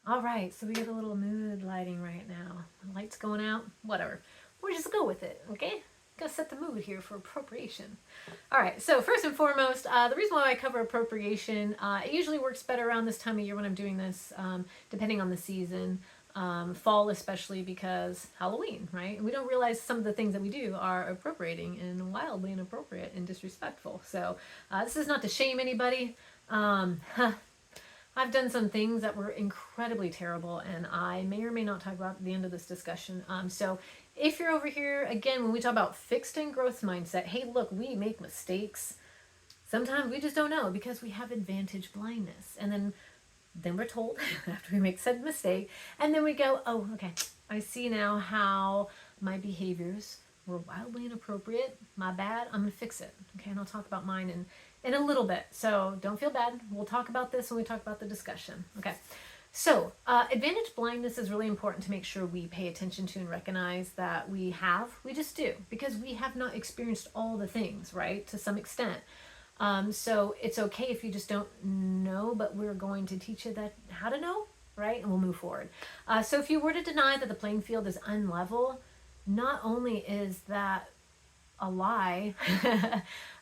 All right, so we get a little mood lighting right now. The light's going out, whatever. We'll just go with it, okay? Gotta set the mood here for appropriation. All right, so first and foremost, the reason why I cover appropriation, it usually works better around this time of year when I'm doing this, depending on the season. Fall, especially because Halloween, right? And we don't realize some of the things that we do are appropriating and wildly inappropriate and disrespectful. So, this is not to shame anybody. Um, I've done some things that were incredibly terrible, and I may or may not talk about at the end of this discussion. So, if you're over here, again, when we talk about fixed and growth mindset, hey, look, we make mistakes. Sometimes we just don't know because we have advantage blindness. And then we're told after we make said mistake, and then we go, oh, okay, I see now how my behaviors were wildly inappropriate. My bad. I'm going to fix it. Okay, and I'll talk about mine in a little bit. So don't feel bad. We'll talk about this when we talk about the discussion. Okay. So, advantage blindness is really important to make sure we pay attention to and recognize that we just do, because we have not experienced all the things, right, to some extent. So it's okay if you just don't know, but we're going to teach you that how to know, right? And we'll move forward. So if you were to deny that the playing field is unlevel, not only is that a lie,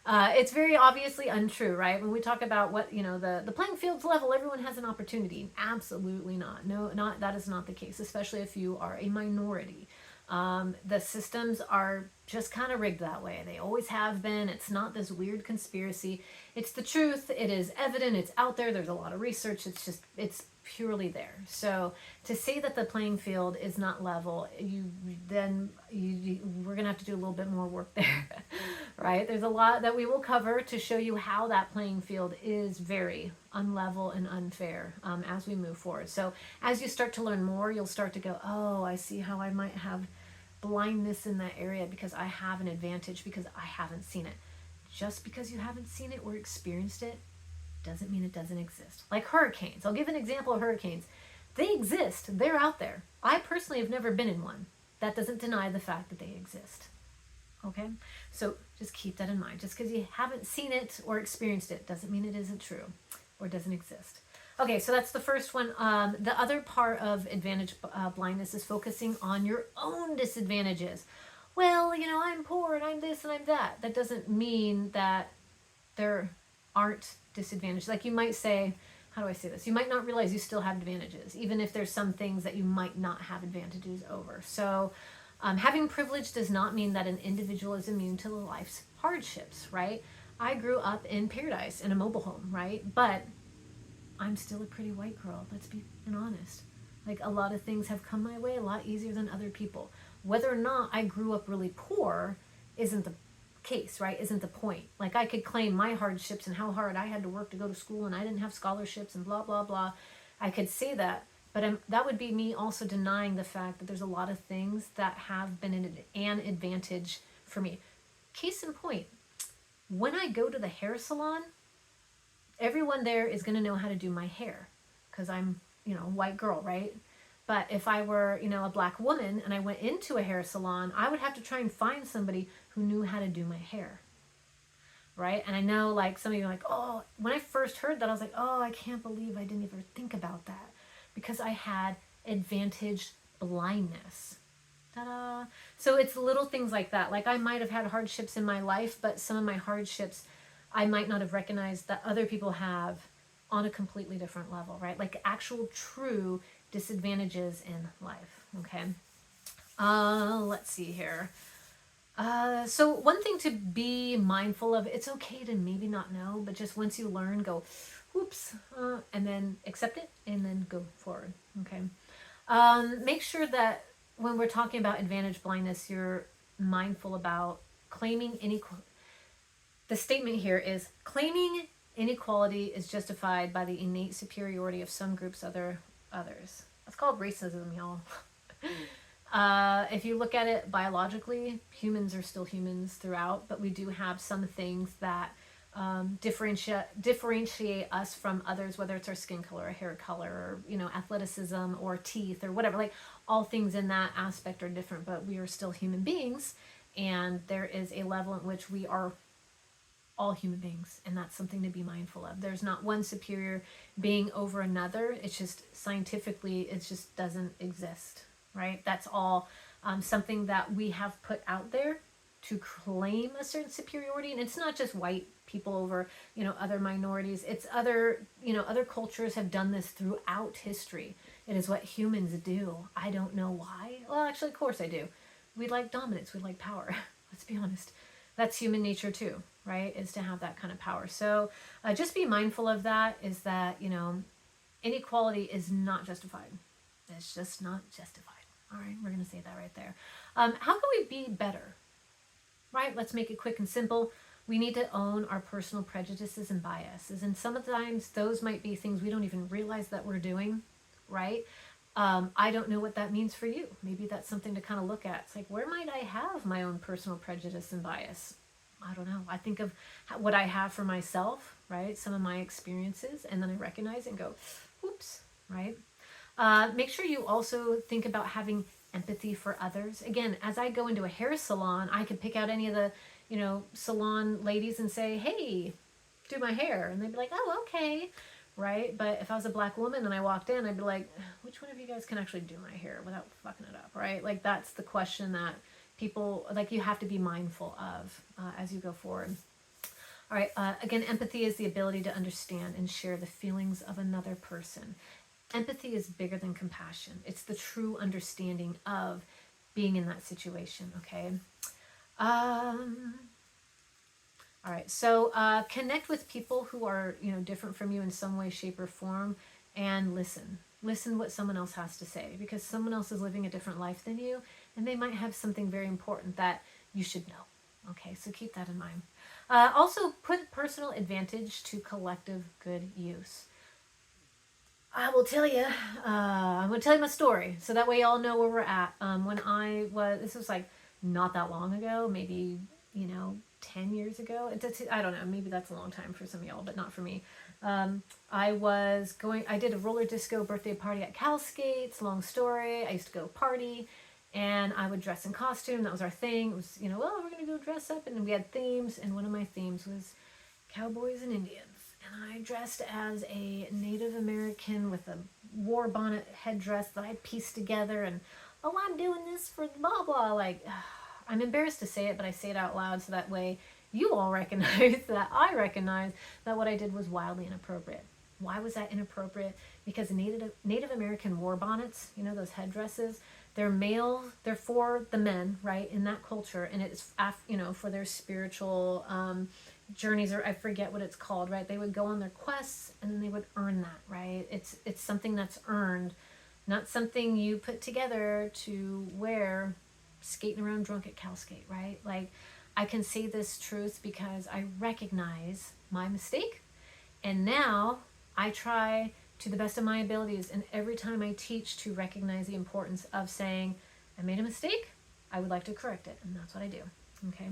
it's very obviously untrue, right? When we talk about what, the playing field's level, everyone has an opportunity. Absolutely not. No, not that is not the case, especially if you are a minority. The systems are just kind of rigged that way. They always have been. It's not this weird conspiracy. It's the truth. It is evident. It's out there. There's a lot of research. It's purely there. So to say that the playing field is not level, we're gonna have to do a little bit more work there, right? There's a lot that we will cover to show you how that playing field is very unlevel and unfair as we move forward. So as you start to learn more, you'll start to go, oh, I see how I might have blindness in that area because I have an advantage because I haven't seen it. Just because you haven't seen it or experienced it doesn't mean it doesn't exist. Like hurricanes. I'll give an example of hurricanes. They exist. They're out there. I personally have never been in one. That doesn't deny the fact that they exist. Okay? So just keep that in mind. Just because you haven't seen it or experienced it doesn't mean it isn't true or doesn't exist. Okay, so that's the first one. The other part of advantage blindness is focusing on your own disadvantages. Well, I'm poor and I'm this and I'm that. That doesn't mean that there aren't disadvantages. Like you might say, how do I say this? You might not realize you still have advantages, even if there's some things that you might not have advantages over. So having privilege does not mean that an individual is immune to life's hardships, right? I grew up in paradise in a mobile home, right? But I'm still a pretty white girl. Let's be honest. Like a lot of things have come my way a lot easier than other people. Whether or not I grew up really poor isn't the case, right? Isn't the point. Like I could claim my hardships and how hard I had to work to go to school and I didn't have scholarships and blah, blah, blah. I could say that, but that would be me also denying the fact that there's a lot of things that have been an advantage for me. Case in point, when I go to the hair salon, everyone there is going to know how to do my hair because I'm, a white girl, right? But if I were, a black woman and I went into a hair salon, I would have to try and find somebody who knew how to do my hair, right? And I know, like, some of you are like, oh, when I first heard that, I was like, oh, I can't believe I didn't even think about that because I had advantage blindness. Ta-da! So it's little things like that. Like I might have had hardships in my life, but some of my hardships I might not have recognized that other people have on a completely different level, right? Like actual true disadvantages in life, okay? Let's see here. So one thing to be mindful of, it's okay to maybe not know, but just once you learn, go, whoops, and then accept it and then go forward, okay? Make sure that when we're talking about advantage blindness, you're mindful about claiming the statement here is claiming inequality is justified by the innate superiority of some groups others. That's called racism, y'all. If you look at it biologically, humans are still humans throughout, but we do have some things that differentiate us from others, whether it's our skin color or hair color or, athleticism or teeth or whatever. Like all things in that aspect are different, but we are still human beings. And there is a level in which we are all human beings, and that's something to be mindful of. There's not one superior being over another. It's just scientifically, it just doesn't exist, right? That's all something that we have put out there to claim a certain superiority. And it's not just white people over, other minorities. It's other, other cultures have done this throughout history. It is what humans do. I don't know why. Well, actually, of course I do. We like dominance. We like power. Let's be honest. That's human nature too, right? Is to have that kind of power. So just be mindful of that, is that, inequality is not justified. It's just not justified. All right, we're going to say that right there. How can we be better? Right? Let's make it quick and simple. We need to own our personal prejudices and biases. And sometimes those might be things we don't even realize that we're doing, right? I don't know what that means for you. Maybe that's something to kind of look at. It's like, where might I have my own personal prejudice and bias? I don't know. I think of what I have for myself, right? Some of my experiences, and then I recognize it and go, oops, right? Make sure you also think about having empathy for others. Again, as I go into a hair salon, I could pick out any of the, salon ladies and say, hey, do my hair. And they'd be like, oh, okay. Right? But if I was a black woman and I walked in, I'd be like, which one of you guys can actually do my hair without fucking it up? Right? Like, that's the question that people, like, you have to be mindful of as you go forward. All right. Again, empathy is the ability to understand and share the feelings of another person. Empathy is bigger than compassion. It's the true understanding of being in that situation, okay? All right, so connect with people who are, different from you in some way, shape, or form, and listen. Listen what someone else has to say, because someone else is living a different life than you, and they might have something very important that you should know. Okay, so keep that in mind. Also, put personal advantage to collective good use. I will tell you, I'm going to tell you my story, so that way y'all know where we're at. This was like not that long ago, maybe, 10 years ago. I don't know, maybe that's a long time for some of y'all, but not for me. I did a roller disco birthday party at Cal Skates, long story. I used to go party, and I would dress in costume. That was our thing. It was, well, we're going to go dress up, and we had themes, and one of my themes was cowboys and Indians. And I dressed as a Native American with a war bonnet headdress that I pieced together, and, oh, I'm doing this for blah, blah, like, I'm embarrassed to say it, but I say it out loud so that way you all recognize that I recognize that what I did was wildly inappropriate. Why was that inappropriate? Because Native American war bonnets, those headdresses, they're male, they're for the men, right, in that culture, and it's, for their spiritual journeys, or I forget what it's called, right? They would go on their quests, and then they would earn that, right? It's something that's earned, not something you put together to wear skating around drunk at Cal Skate, right? Like, I can say this truth because I recognize my mistake, and now I try to the best of my abilities, and every time I teach, to recognize the importance of saying, I made a mistake, I would like to correct it, and that's what I do. Okay.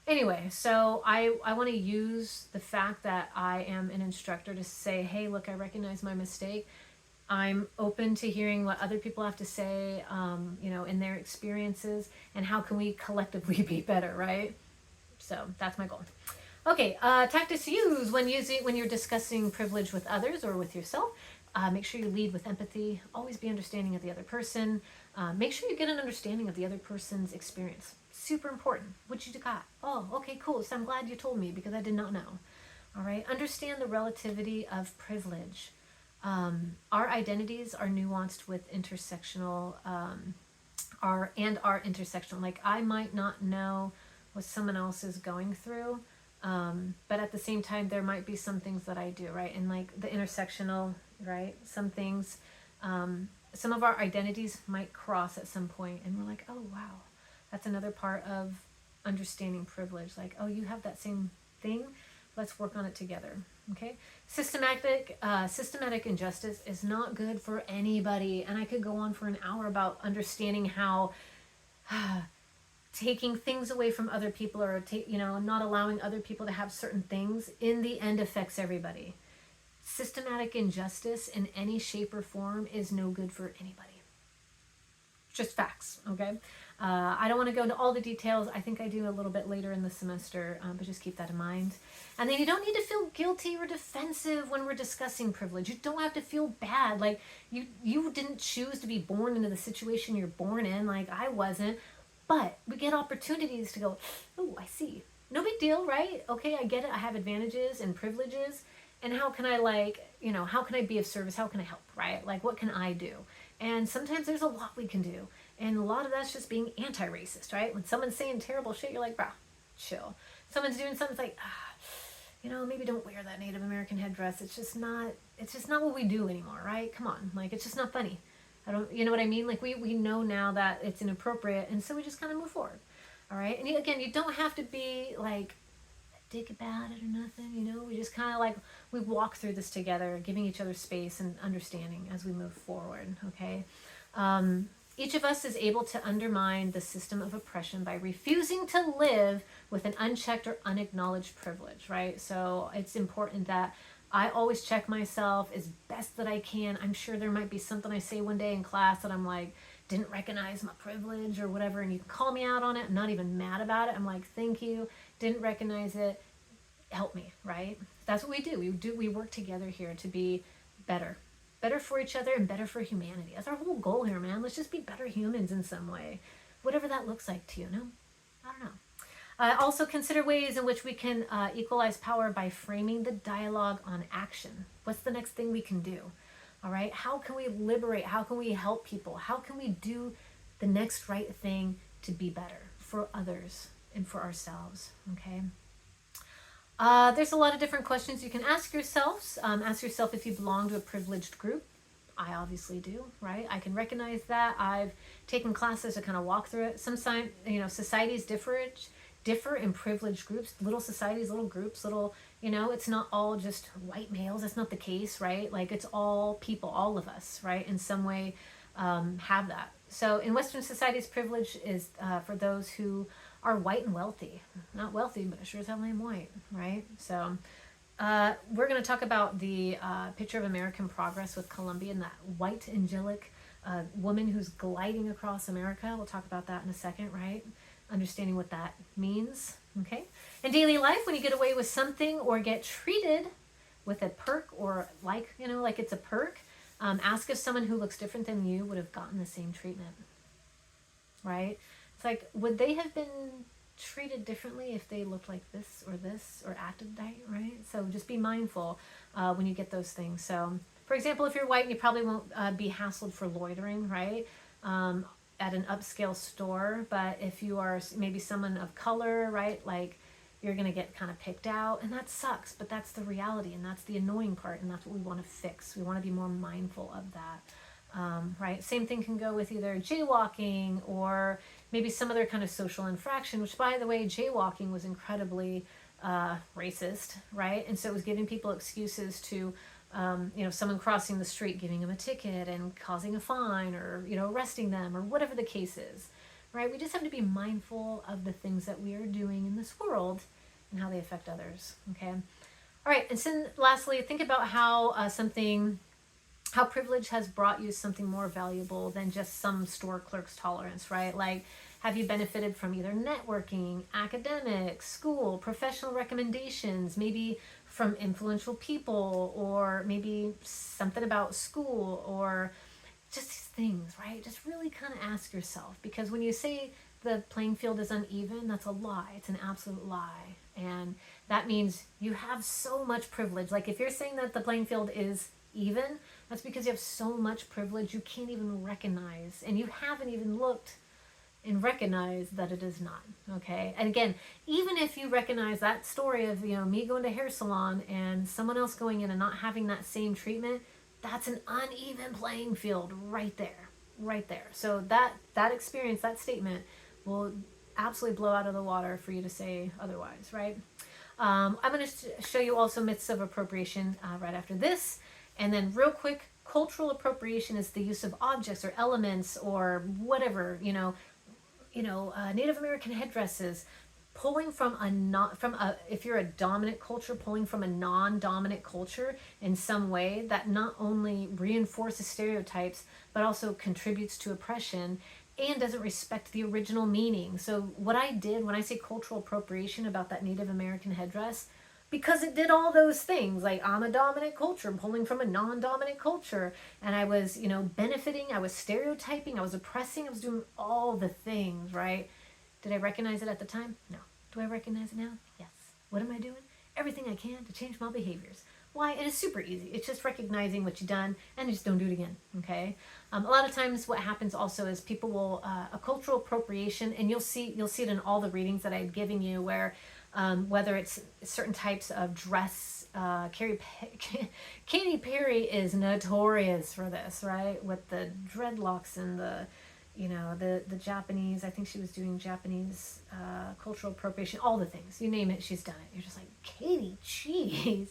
Anyway, so I want to use the fact that I am an instructor to say, hey, look, I recognize my mistake. I'm open to hearing what other people have to say, in their experiences, and how can we collectively be better, right? So that's my goal. Okay, tactics to use when you're discussing privilege with others or with yourself. Make sure you lead with empathy. Always be understanding of the other person. Make sure you get an understanding of the other person's experience. Super important. What you got? Oh, okay, cool. So I'm glad you told me, because I did not know. All right. Understand the relativity of privilege. Our identities are nuanced with intersectional, are intersectional. Like, I might not know what someone else is going through, but at the same time, there might be some things that I do, right? And like the intersectional, right? Some things, some of our identities might cross at some point, and we're like, oh, wow, that's another part of understanding privilege. Like, oh, you have that same thing. Let's work on it together. Okay. Systematic injustice is not good for anybody. And I could go on for an hour about understanding how taking things away from other people, or not allowing other people to have certain things, in the end affects everybody. Systematic injustice in any shape or form is no good for anybody. just facts, okay? I don't want to go into all the details. I think I do a little bit later in the semester, but just keep that in mind. And then you don't need to feel guilty or defensive when we're discussing privilege. You don't have to feel bad. Like you didn't choose to be born into the situation you're born in. Like I wasn't. But we get opportunities to go, oh, I see. No big deal, right? Okay, I get it. I have advantages and privileges. And how can I how can I be of service? How can I help, right? Like what can I do? And sometimes there's a lot we can do. And a lot of that's just being anti-racist, right? When someone's saying terrible shit, you're like, bro, chill. Someone's doing something, it's like, maybe don't wear that Native American headdress. It's just not what we do anymore, right? Come on. Like, it's just not funny. You know what I mean? Like, we know now that it's inappropriate, and so we just kind of move forward, all right? And again, you don't have to be, like, a dick about it or nothing, We just kind of, like, we walk through this together, giving each other space and understanding as we move forward, okay? Each of us is able to undermine the system of oppression by refusing to live with an unchecked or unacknowledged privilege, right? So it's important that I always check myself as best that I can. I'm sure there might be something I say one day in class that I'm like, didn't recognize my privilege or whatever, and you can call me out on it. I'm not even mad about it. I'm like, thank you. Didn't recognize it. Help me, right? That's what we do. We work together here to be better for each other and better for humanity. That's our whole goal here, man. Let's just be better humans in some way, whatever that looks like to you. No, I don't know. Also consider ways in which we can equalize power by framing the dialogue on action. What's the next thing we can do? All right. How can we liberate? How can we help people? How can we do the next right thing to be better for others and for ourselves? Okay. There's a lot of different questions you can ask yourselves. Ask yourself if you belong to a privileged group. I obviously do, right? I can recognize that. I've taken classes to kind of walk through it. Sometimes, societies differ in privileged groups, little societies, little groups, it's not all just white males. That's not the case, right? Like it's all people, all of us, right? In some way have that. So in Western societies, privilege is for those who are white and wealthy. Not wealthy, but I sure as hell am white, right? So we're going to talk about the picture of American progress with Columbia and that white angelic woman who's gliding across America. We'll talk about that in a second, right? Understanding what that means, okay? In daily life, when you get away with something or get treated with a perk or like it's a perk, ask if someone who looks different than you would have gotten the same treatment, right? It's like, would they have been treated differently if they looked like this or acted right? So just be mindful when you get those things. So, for example, if you're white, you probably won't be hassled for loitering, right? At an upscale store. But if you are maybe someone of color, right, like you're going to get kind of picked out, and that sucks, but that's the reality, and that's the annoying part, and that's what we want to fix. We want to be more mindful of that. Right? Same thing can go with either jaywalking or maybe some other kind of social infraction, which, by the way, jaywalking was incredibly racist, right? And so it was giving people excuses to, someone crossing the street, giving them a ticket and causing a fine or, arresting them or whatever the case is, right? We just have to be mindful of the things that we are doing in this world and how they affect others, okay? All right, and then lastly, think about how how privilege has brought you something more valuable than just some store clerk's tolerance, right? Like, have you benefited from either networking, academics, school, professional recommendations, maybe from influential people, or maybe something about school, or just these things, right? Just really kind of ask yourself, because when you say the playing field is uneven, that's a lie. It's an absolute lie. And that means you have so much privilege. Like if you're saying that the playing field is even, that's because you have so much privilege you can't even recognize, and you haven't even looked and recognized that it is not, okay? And again, even if you recognize that story of, me going to hair salon and someone else going in and not having that same treatment, that's an uneven playing field right there. So that experience, that statement will absolutely blow out of the water for you to say otherwise, right? I'm going to show you also myths of appropriation right after this. And then real quick, cultural appropriation is the use of objects or elements or whatever, Native American headdresses, pulling from if you're a dominant culture, pulling from a non-dominant culture in some way that not only reinforces stereotypes, but also contributes to oppression. and doesn't respect the original meaning. So what I did when I say cultural appropriation about that Native American headdress, because it did all those things, like I'm a dominant culture, I'm pulling from a non-dominant culture, and I was, benefiting, I was stereotyping, I was oppressing, I was doing all the things, right? Did I recognize it at the time? No. Do I recognize it now? Yes. What am I doing? Everything I can to change my behaviors. Why? It is super easy. It's just recognizing what you've done and just don't do it again. Okay. A lot of times, what happens also is people will a cultural appropriation, and you'll see it in all the readings that I've given you, where whether it's certain types of dress. Katy Perry is notorious for this, right? With the dreadlocks and the Japanese. I think she was doing Japanese cultural appropriation, all the things. You name it, she's done it. You're just like, Katie, jeez.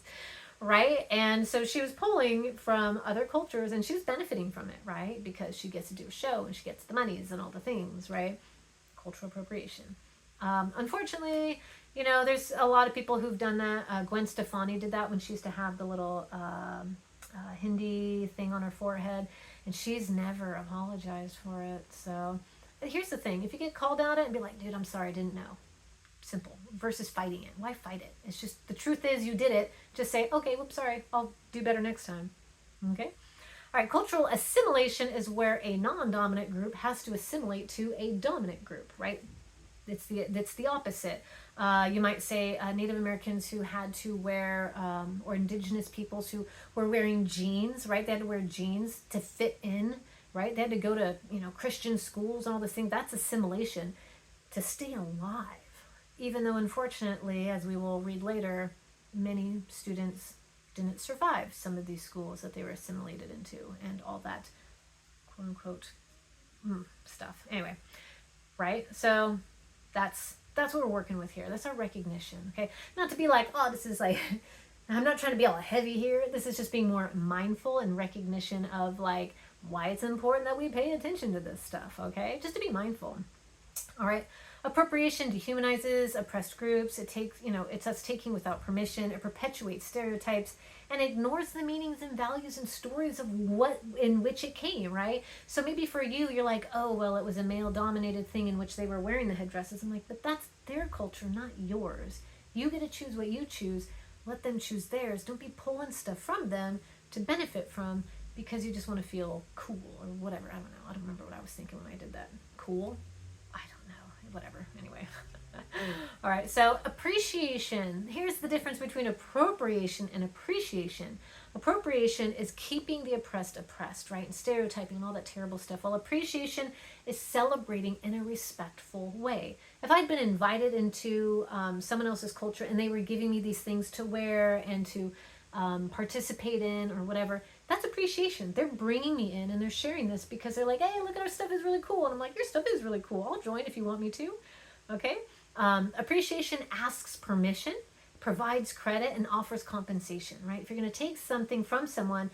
Right? And so she was pulling from other cultures and she was benefiting from it, right? Because she gets to do a show and she gets the monies and all the things, right? Cultural appropriation. Unfortunately, there's a lot of people who've done that. Gwen Stefani did that when she used to have the little Hindi thing on her forehead, and she's never apologized for it. So here's the thing. If you get called out it and be like, dude, I'm sorry, I didn't know. Simple. Versus fighting it. Why fight it? It's just, the truth is you did it. Just say, okay, whoops, sorry, I'll do better next time. Okay? All right, cultural assimilation is where a non-dominant group has to assimilate to a dominant group, right? It's the opposite. You might say Native Americans who had to wear, or indigenous peoples who were wearing jeans, right? They had to wear jeans to fit in, right? They had to go to, Christian schools and all this thing. That's assimilation to stay alive. Even though, unfortunately, as we will read later, many students didn't survive some of these schools that they were assimilated into and all that quote unquote stuff. Anyway, right? So that's what we're working with here. That's our recognition, okay? Not to be like, oh, this is like, I'm not trying to be all heavy here. This is just being more mindful and recognition of like why it's important that we pay attention to this stuff, okay? Just to be mindful. All right. Appropriation dehumanizes oppressed groups. It takes, it's us taking without permission. It perpetuates stereotypes and ignores the meanings and values and stories of what in which it came, right? So maybe for you, you're like, oh, well, it was a male-dominated thing in which they were wearing the headdresses. I'm like, but that's their culture, not yours. You get to choose what you choose. Let them choose theirs. Don't be pulling stuff from them to benefit from because you just want to feel cool or whatever. I don't know. I don't remember what I was thinking when I did that. Cool? Whatever, anyway. All right, so appreciation. Here's the difference between appropriation and appreciation. Appropriation is keeping the oppressed, right? And stereotyping and all that terrible stuff. While appreciation is celebrating in a respectful way. If I'd been invited into someone else's culture and they were giving me these things to wear and to participate in or whatever, that's appreciation. They're bringing me in and they're sharing this because they're like, hey, look at our stuff is really cool. And I'm like, your stuff is really cool. I'll join if you want me to. Okay. Appreciation asks permission, provides credit, and offers compensation, right? If you're going to take something from someone,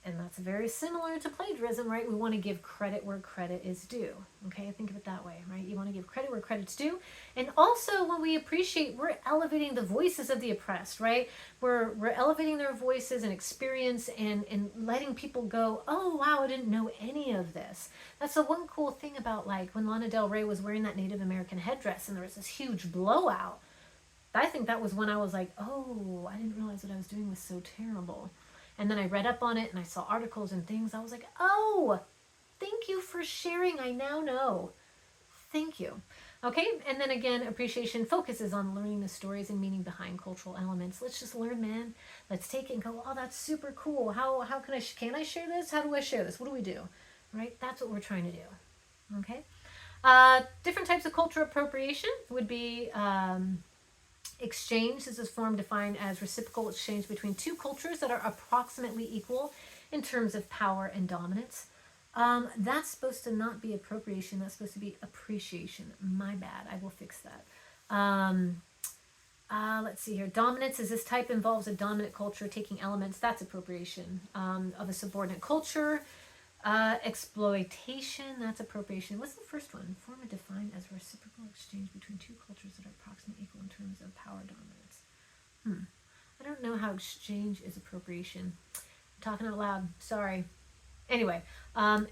and that's very similar to plagiarism, right? We want to give credit where credit is due. Okay, think of it that way, right? You want to give credit where credit's due. And also when we appreciate, we're elevating the voices of the oppressed, right? We're elevating their voices and experience and letting people go, oh, wow, I didn't know any of this. That's the one cool thing about like when Lana Del Rey was wearing that Native American headdress and there was this huge blowout. I think that was when I was like, oh, I didn't realize what I was doing was so terrible. And then I read up on it and I saw articles and things. I was like, oh, thank you for sharing. I now know. Thank you. Okay, and then again, appreciation focuses on learning the stories and meaning behind cultural elements. Let's just learn, man. Let's take it and go, oh, that's super cool. How can I share this? How do I share this? What do we do? Right? That's what we're trying to do. Okay. Different types of cultural appropriation would be exchange. This is form defined as reciprocal exchange between two cultures that are approximately equal in terms of power and dominance. That's supposed to not be appropriation. That's supposed to be appreciation. My bad. I will fix that. Let's see here. Dominance is this type involves a dominant culture taking elements. That's appropriation of a subordinate culture. Exploitation, that's appropriation. What's the first one? Form is defined as reciprocal exchange between two cultures that are approximately equal in terms of power dominance. I don't know how exchange is appropriation. I'm talking out loud. Sorry. Anyway,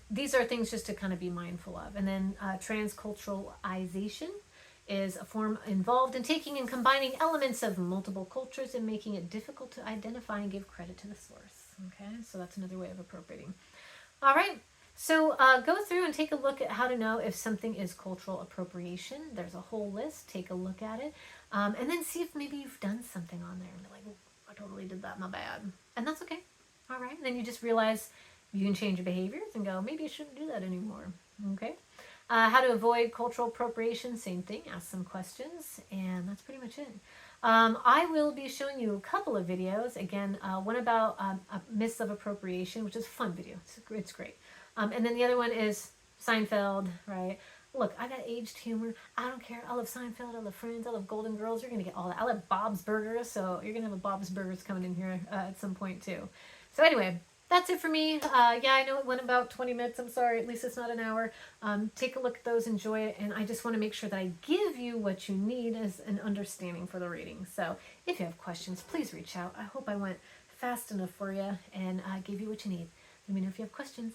these are things just to kind of be mindful of. And then transculturalization is a form involved in taking and combining elements of multiple cultures and making it difficult to identify and give credit to the source. Okay, so that's another way of appropriating. All right, so go through and take a look at how to know if something is cultural appropriation. There's a whole list. Take a look at it. And then see if maybe you've done something on there and be like, oh, I totally did that, my bad. And that's okay. All right, and then you just realize you can change your behaviors and go, maybe I shouldn't do that anymore. Okay. How to avoid cultural appropriation, same thing, ask some questions, and that's pretty much it. I will be showing you a couple of videos. Again, one about myths of appropriation, which is a fun video. It's great. And then the other one is Seinfeld, right? Look, I got aged humor. I don't care. I love Seinfeld. I love Friends. I love Golden Girls. You're going to get all that. I love Bob's Burgers, so you're going to have a Bob's Burgers coming in here at some point, too. So anyway, that's it for me. Yeah, I know it went about 20 minutes. I'm sorry. At least it's not an hour. Take a look at those. Enjoy it. And I just want to make sure that I give you what you need as an understanding for the reading. So if you have questions, please reach out. I hope I went fast enough for you and gave you what you need. Let me know if you have questions.